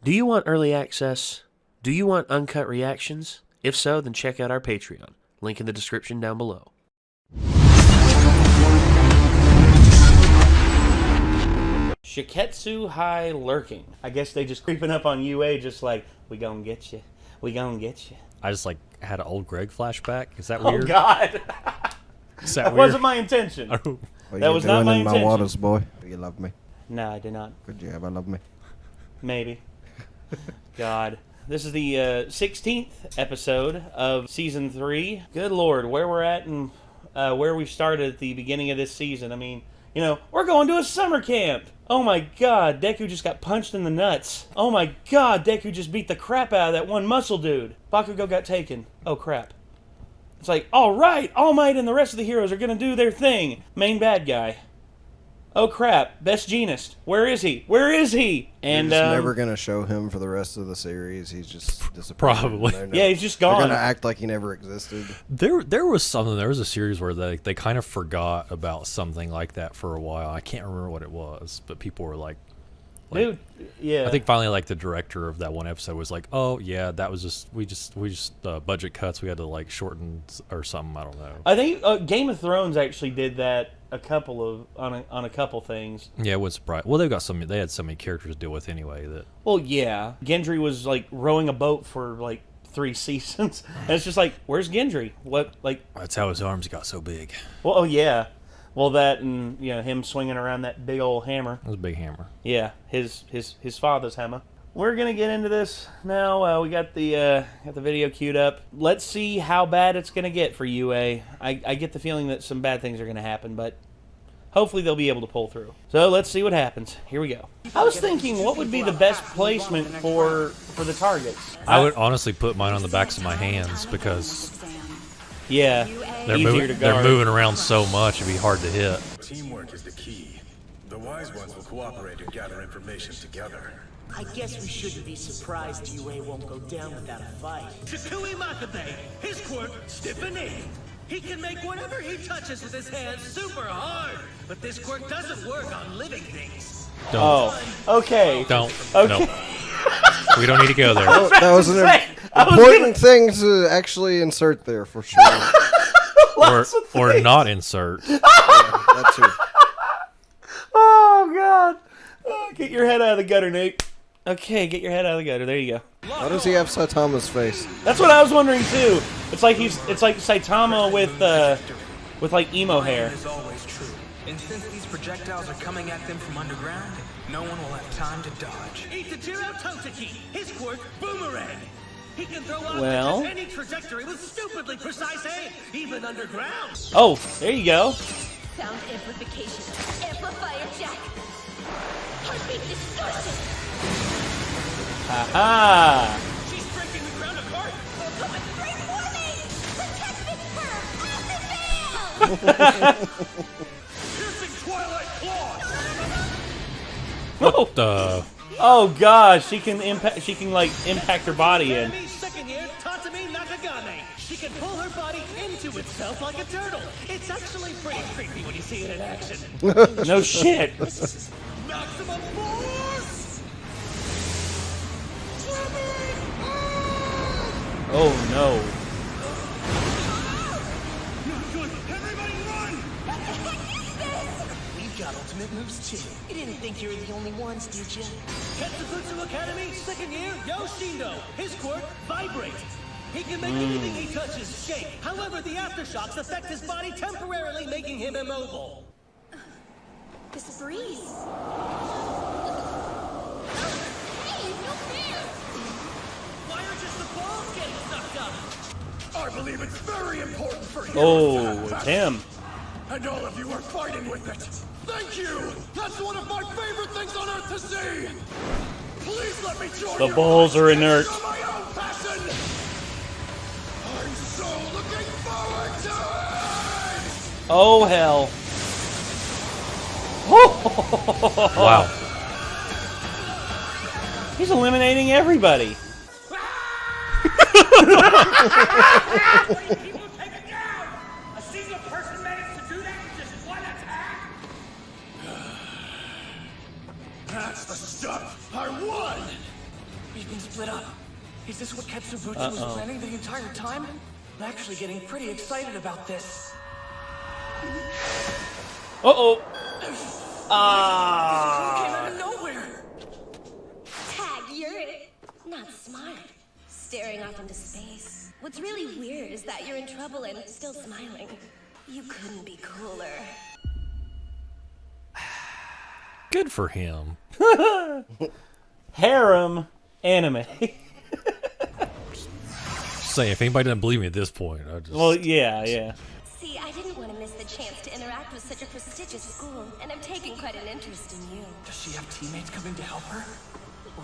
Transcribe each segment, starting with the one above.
Do you want early access? Do you want uncut reactions? If so, then check out our Patreon. Link in the description down below. Shiketsu High Lurking. I guess they just creeping up on UA just like, we gonna get you. We gonna get you. I just like had an old Greg flashback. Is that weird? Oh God. Is that That weird? wasn't my intention. Oh. That was not my in intention. my waters, boy. Do you love me? No, I did not. Could you ever love me? Maybe. God. This is the 16th episode of Season 3. Good Lord, where we're at and where we started at the beginning of this season. I mean, you know, we're going to a summer camp. Oh my God, Deku just got punched in the nuts. Oh my God, Deku just beat the crap out of that one muscle dude. Bakugo got taken. Oh crap. It's like, alright, All Might and the rest of the heroes are gonna do their thing. Main bad guy. Oh crap, Best Jeanist. Where is he? Where is he? And They're just never gonna show him for the rest of the series. He's just disappeared. Probably. Yeah, he's just gone. They're gonna act like he never existed. There was something. There was a series where they kind of forgot about something like that for a while. I can't remember what it was, but people were like Dude, yeah. I think finally, like, the director of that one episode was like, "Oh yeah, that was just we just budget cuts. We had to like shorten or something. I don't know." I think Game of Thrones actually did that a couple things. Yeah, it would surprise. Well, they had so many characters to deal with anyway that. Well, yeah, Gendry was like rowing a boat for like 3 seasons, and it's just like, where's Gendry? What, like? That's how his arms got so big. Well, oh yeah, well that and you know him swinging around that big old hammer. It was a big hammer. Yeah, his father's hammer. We're gonna get into this now. We got the video queued up. Let's see how bad it's gonna get for UA. I get the feeling that some bad things are gonna happen, but hopefully they'll be able to pull through. So let's see what happens. Here we go. I was thinking, what would be the best placement for the targets? I would honestly put mine on the backs of my hands because yeah, they're moving around so much it'd be hard to hit. Teamwork is the key. The wise ones will cooperate and gather information together. I guess we shouldn't be surprised UA won't go down without a fight. Takui Makabe, his quirk, stiffening. He can make whatever he touches with his hands super hard, but this quirk doesn't work on living things. Don't. Oh, okay. Don't. Okay. No. We don't need to go there. That was an important thing to actually insert there for sure. or not insert. Yeah, that too. Oh, God. Oh, get your head out of the gutter, Nate. Okay, get your head out of the gutter. There you go. Why does he have Saitama's face? That's what I was wondering too. It's like Saitama with like emo hair. Is always true. And since these projectiles are coming at them from underground, no one will have time to dodge. Itajiro Toteki, his quirk, Boomerang. He can throw objects Well. at any trajectory with stupidly precise aim, even underground. Oh, there you go. Sound amplification. Amplifier jack. Heartbeat distortion. Aha! She's breaking the ground apart. Great warning! Protect this curve! Piercing Twilight Claws. What the? Oh gosh, she can impact her body in. Academy second year Tatami Nakagame. She can pull her body into itself like a turtle. It's actually pretty creepy when you see it in action. No shit. Maximum force. Oh no. Everybody run! What the heck is this? We've got ultimate moves too. You didn't think you were the only ones, did you? Ketsubutsu Academy, second year, Yoshindo. His quirk, Vibrate. He can make anything he touches shake. However, the aftershocks affect his body temporarily, making him immobile. This breeze. Hey, no fear! Why are just the balls getting sucked up? I believe it's very important for heroes Oh, to have it's passion. him. And all of you are fighting with it. Thank you! That's one of my favorite things on earth to see! Please let me join The you balls are and inert. show my own passion! I'm so looking forward to it! Oh hell. Wow. He's eliminating everybody. People take it down! A single person managed to do that in just one attack? That's the stuff I won! can split up. Is this what Ketsubuchi was planning the entire time? I'm actually getting pretty excited about this. Uh-oh. Came Ah. out of nowhere. Tag, you're not smart. Staring off into space. What's really weird is that you're in trouble and still smiling. You couldn't be cooler. Good for him. Harem anime. Saying, if anybody doesn't believe me at this point, I just... Well, yeah. See, I didn't want to miss the chance to interact with such a prestigious school, and I'm taking quite an interest in you. Does she have teammates coming to help her?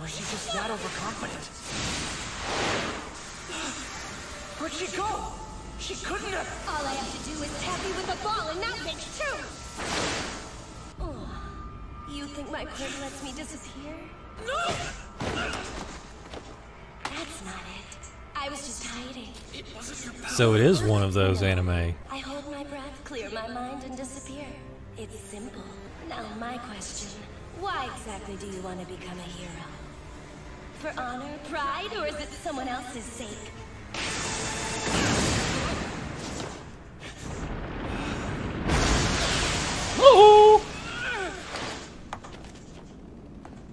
Or is she just that overconfident? Where'd she go? She couldn't have... All I have to do is tap you with a ball and that makes two! Oh, you think my quirk lets me disappear? No! That's not it. I was just hiding. It wasn't your power. So it is one of those anime. I hold my breath, clear my mind, and disappear. It's simple. Now my question. Why exactly do you want to become a hero? For honor, pride, or is it someone else's sake? Woo!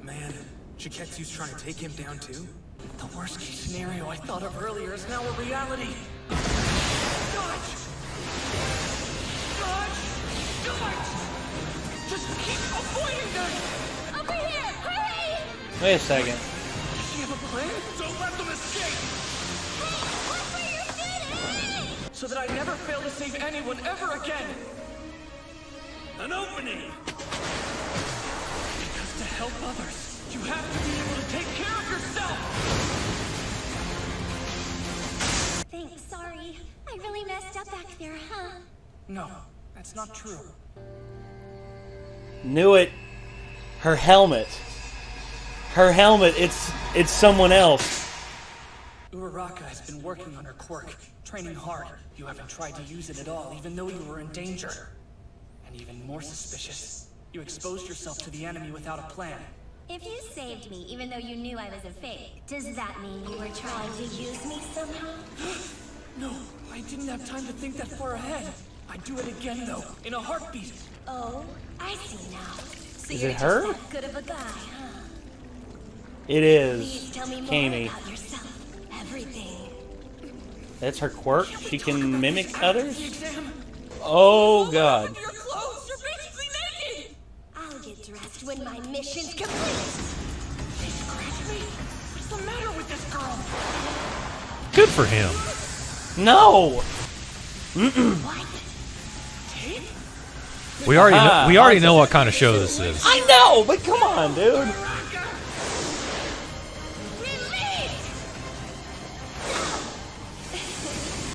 Man, Shiketsu's trying to take him down too? The worst case scenario I thought of earlier is now a reality. Dodge! Dodge! Dodge! Just keep avoiding them! Over here! Hurry! Wait a second. Does she have a plan? Don't let them escape! Look where you're sitting! So that I never fail to save anyone ever again! An opening! Because to help others, you have to be able to take care of yourself! Thanks, sorry. I really messed up back there, huh? No, that's not true. Knew it. Her helmet. Her helmet. It's someone else. Uraraka has been working on her quirk, training hard. You haven't tried to use it at all, even though you were in danger. And even more suspicious, you exposed yourself to the enemy without a plan. If you saved me even though you knew I was a fake, does that mean you were trying to use me somehow? No, I didn't have time to think that far ahead. I'd do it again, though, in a heartbeat. Oh, I see now. So Is you're it her? just that good of a guy, huh? It is. Please tell me more Kami. about yourself. Everything. That's her quirk. She can mimic The others. exam. Oh god. Your clothes, you're basically naked. I'll get dressed when my mission's complete. They scratched me. What's the matter with this girl? Good for him. No. What? Tape? We already know what kind of show this is. I know, but come on, dude.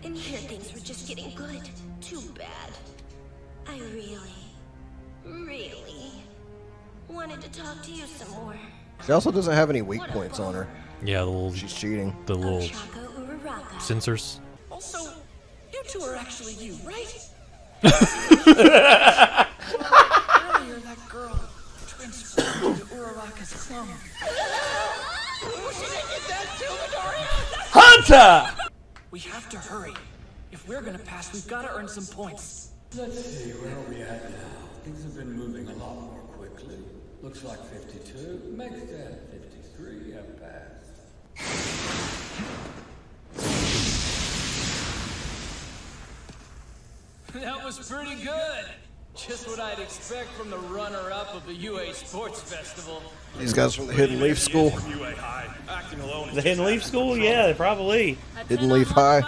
In here things were just getting good. Too bad. I really wanted to talk to you some more. She also doesn't have any weak points on her. Yeah, She's cheating. the little Ochako Uraraka. sensors. Also, you two are actually you, right? Earlier, that girl transformed into Uraraka's clone. Hunter! We have to hurry. If we're gonna pass, we've gotta earn some points. Let's see, where are we at now? Things have been moving a lot more quickly. Looks like 52. Makes that 53 have passed. That was pretty good. Just what I'd expect from the runner-up of the UA Sports Festival. These guys from the Hidden Leaf School. The Hidden Leaf School? Yeah, probably. Hidden Leaf High.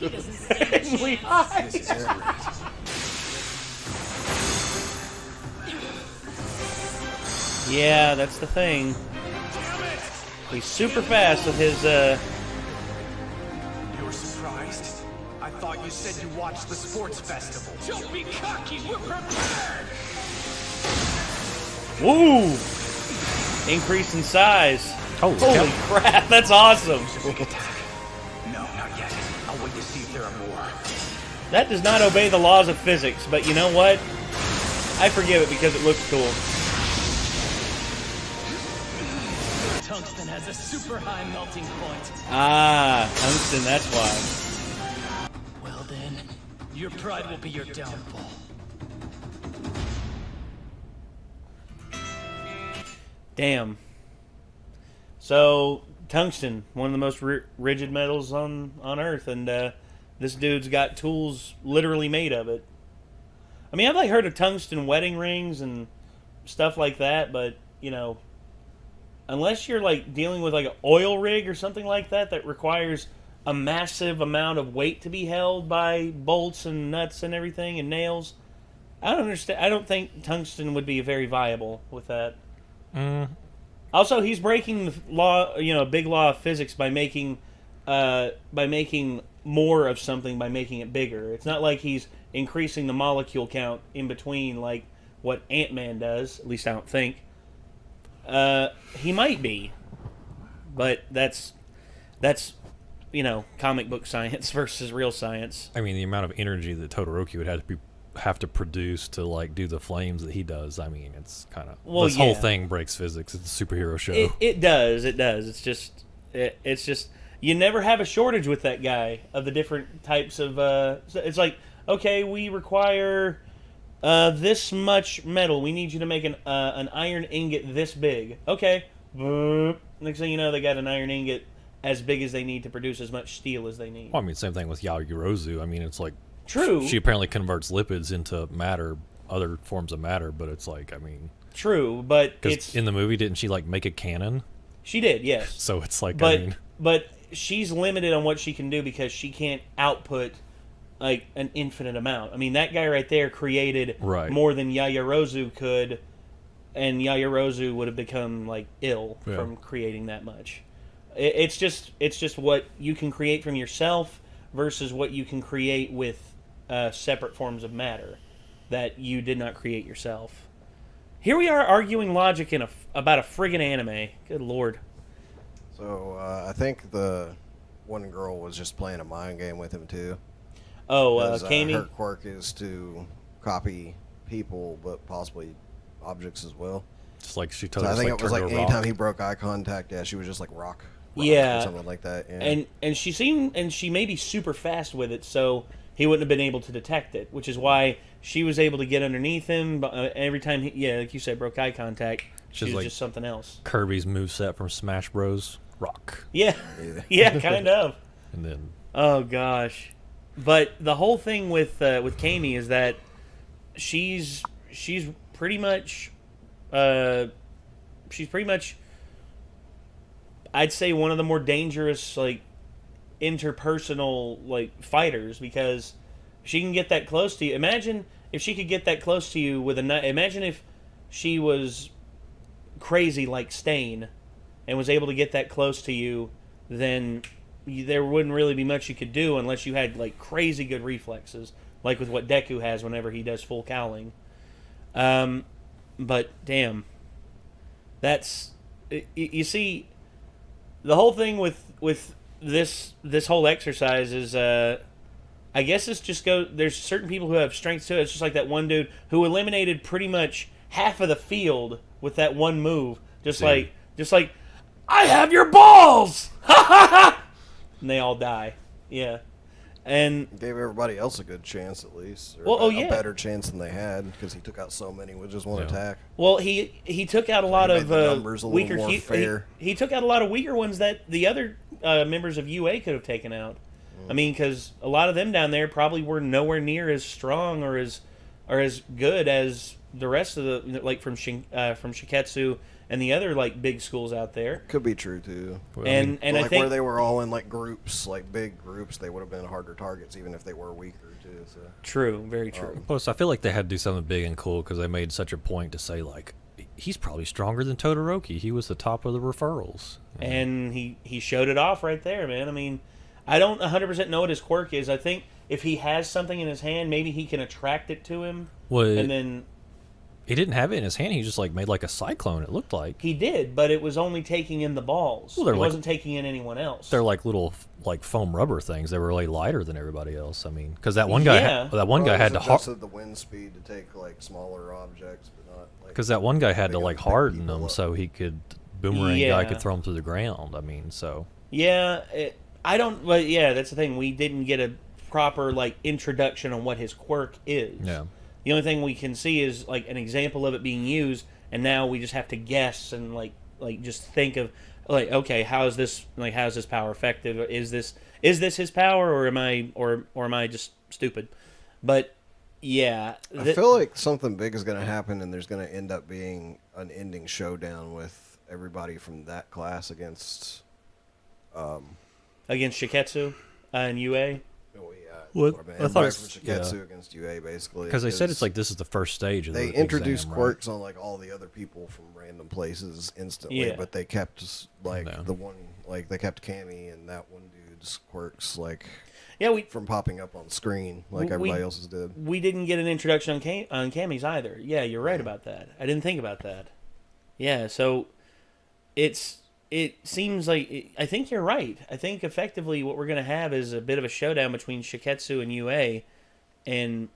Hidden Leaf High. Yeah, that's the thing. He's super fast with his, You're surprised? I thought you said you watched the sports festival. Don't be cocky, we're prepared! woo! Increase in size. Holy Holy crap, that's awesome. No, not yet. I'll wait to see if there are more. That does not obey the laws of physics, but you know what? I forgive it because it looks cool. Tongue tungsten has a super high melting point. Ah, tungsten, that's why. Well then, your pride will be your downfall. Damn. So, tungsten, one of the most rigid metals on Earth, and this dude's got tools literally made of it. I mean, I've like heard of tungsten wedding rings and stuff like that, but, you know, unless you're like dealing with like an oil rig or something like that that requires a massive amount of weight to be held by bolts and nuts and everything and nails, I don't understand. I don't think tungsten would be very viable with that. Also, he's breaking the law, you know, big law of physics by making more of something by making it bigger. It's not like he's increasing the molecule count in between like what Ant-Man does. At least I don't think. He might be, but that's you know, comic book science versus real science. I mean, the amount of energy that Todoroki would have to produce to like do the flames that he does. I mean, it's kind of this whole thing breaks physics. It's a superhero show. It does. It's just you never have a shortage with that guy of the different types of. It's like, okay, we require this much metal. We need you to make an iron ingot this big. Okay. Next thing you know, they got an iron ingot as big as they need to produce as much steel as they need. Well, I mean, same thing with Yaoyorozu. I mean, it's like true. She apparently converts lipids into matter, other forms of matter, but it's like, I mean, true, but it's in the movie, didn't she like make a cannon? She did, yes. So it's like, but she's limited on what she can do because she can't output like an infinite amount. I mean, that guy right there created more than Yaoyorozu could, and Yaoyorozu would have become like ill from creating that much. It's just what you can create from yourself versus what you can create with separate forms of matter that you did not create yourself. Here we are arguing logic about a friggin' anime. Good lord. So I think the one girl was just playing a mind game with him too. Oh, Kami? Her quirk is to copy people, but possibly objects as well. Just like she told us. I think like, it was like anytime he broke eye contact, she was just like rock or something like that. Yeah. And she may be super fast with it, so he wouldn't have been able to detect it, which is why she was able to get underneath him. But every time he, like you said, broke eye contact, she was like just something else. Kirby's moveset from Smash Bros. Rock. Yeah, yeah, kind of. And then, oh gosh, but the whole thing with Kami is that she's pretty much I'd say one of the more dangerous like interpersonal like fighters, because she can get that close to you. Imagine if she could get that close to you with a knife. Imagine if she was crazy like Stain and was able to get that close to you, then there wouldn't really be much you could do unless you had like crazy good reflexes, like with what Deku has whenever he does full cowling. But damn, that's you see, the whole thing with this whole exercise is I guess it's just there's certain people who have strengths to it. It's just like that one dude who eliminated pretty much half of the field with that one move. Just like I have your balls! And they all die. Yeah. And gave everybody else a good chance at least. Or a better chance than they had, because he took out so many with just one attack. Well, he took out a lot of weaker. He took out a lot of weaker ones that the other members of UA could have taken out. I mean, because a lot of them down there probably were nowhere near as strong or as good as the rest of the, like from Shiketsu and the other like big schools out there. Could be true too. Well, and like I think where they were all in like groups, like big groups, they would have been harder targets even if they were weaker too. So true, very true. Plus, I feel like they had to do something big and cool because they made such a point to say like he's probably stronger than Todoroki. He was the top of the referrals, and he showed it off right there, man. I mean, I don't 100% know what his quirk is. I think if he has something in his hand, maybe he can attract it to him. Well, and then he didn't have it in his hand. He just like made like a cyclone. It looked like he did, but it was only taking in the balls. Well, it wasn't taking in anyone else. They're like little like foam rubber things. They were really lighter than everybody else. I mean, because that one guy, guy had to adjusted the wind speed to take like smaller objects, but not like. Because that one guy had to like harden them so he could boomerang Yeah. guy could throw him through the ground. I mean, so Yeah, I don't. But yeah, that's the thing. We didn't get a proper like introduction on what his quirk is. yeah. The only thing we can see is like an example of it being used, and now we just have to guess and like just think of like, okay, how is this power effective? Is this his power, or am I just stupid? But yeah, I feel like something big is going to happen, and there's going to end up being an ending showdown with everybody from that class against Shiketsu and UA. Oh yeah, What? I I thought thought it's- from Shiketsu yeah. against UA basically Because they said it's like this is the first stage of they the introduced exam, quirks on like all the other people from random places instantly, Yeah. but they kept like No. the one like they kept Cammy and that one dude's quirks like Yeah, from popping up on screen like everybody else's did. We didn't get an introduction on Cammy's either. Yeah, you're right about that. I didn't think about that. Yeah, so it seems like I think you're right. I think effectively what we're going to have is a bit of a showdown between Shiketsu and UA, and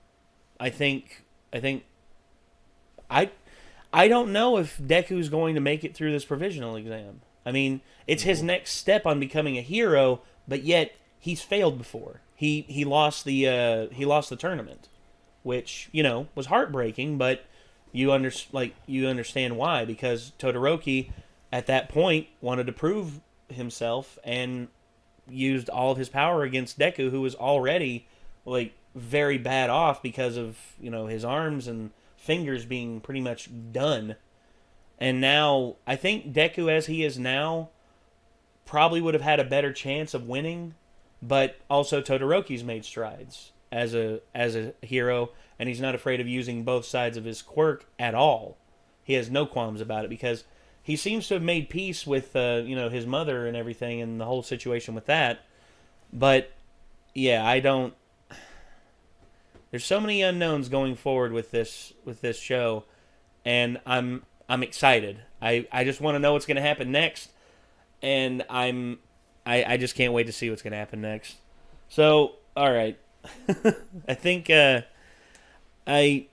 I don't know if Deku's going to make it through this provisional exam. I mean, it's his next step on becoming a hero, but yet he's failed before. He lost the tournament, which was heartbreaking. But you understand why, because Todoroki at that point wanted to prove himself and used all of his power against Deku, who was already like very bad off because of his arms and fingers being pretty much done. And now I think Deku, as he is now, probably would have had a better chance of winning. But also Todoroki's made strides as a hero, and he's not afraid of using both sides of his quirk at all. He has no qualms about it because he seems to have made peace with his mother and everything, and the whole situation with that. But yeah, I don't. There's so many unknowns going forward with this show, and I'm excited. I just want to know what's going to happen next, and I just can't wait to see what's going to happen next. So, all right. I think I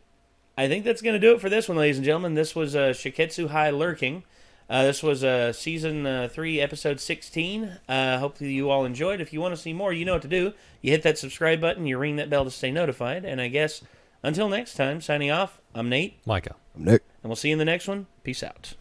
think that's going to do it for this one, ladies and gentlemen. This was Shiketsu High Lurking. This was Season 3, Episode 16. Hopefully you all enjoyed. If you want to see more, you know what to do. You hit that subscribe button, you ring that bell to stay notified. And I guess, until next time, signing off, I'm Nate. Micah. I'm Nick. And we'll see you in the next one. Peace out.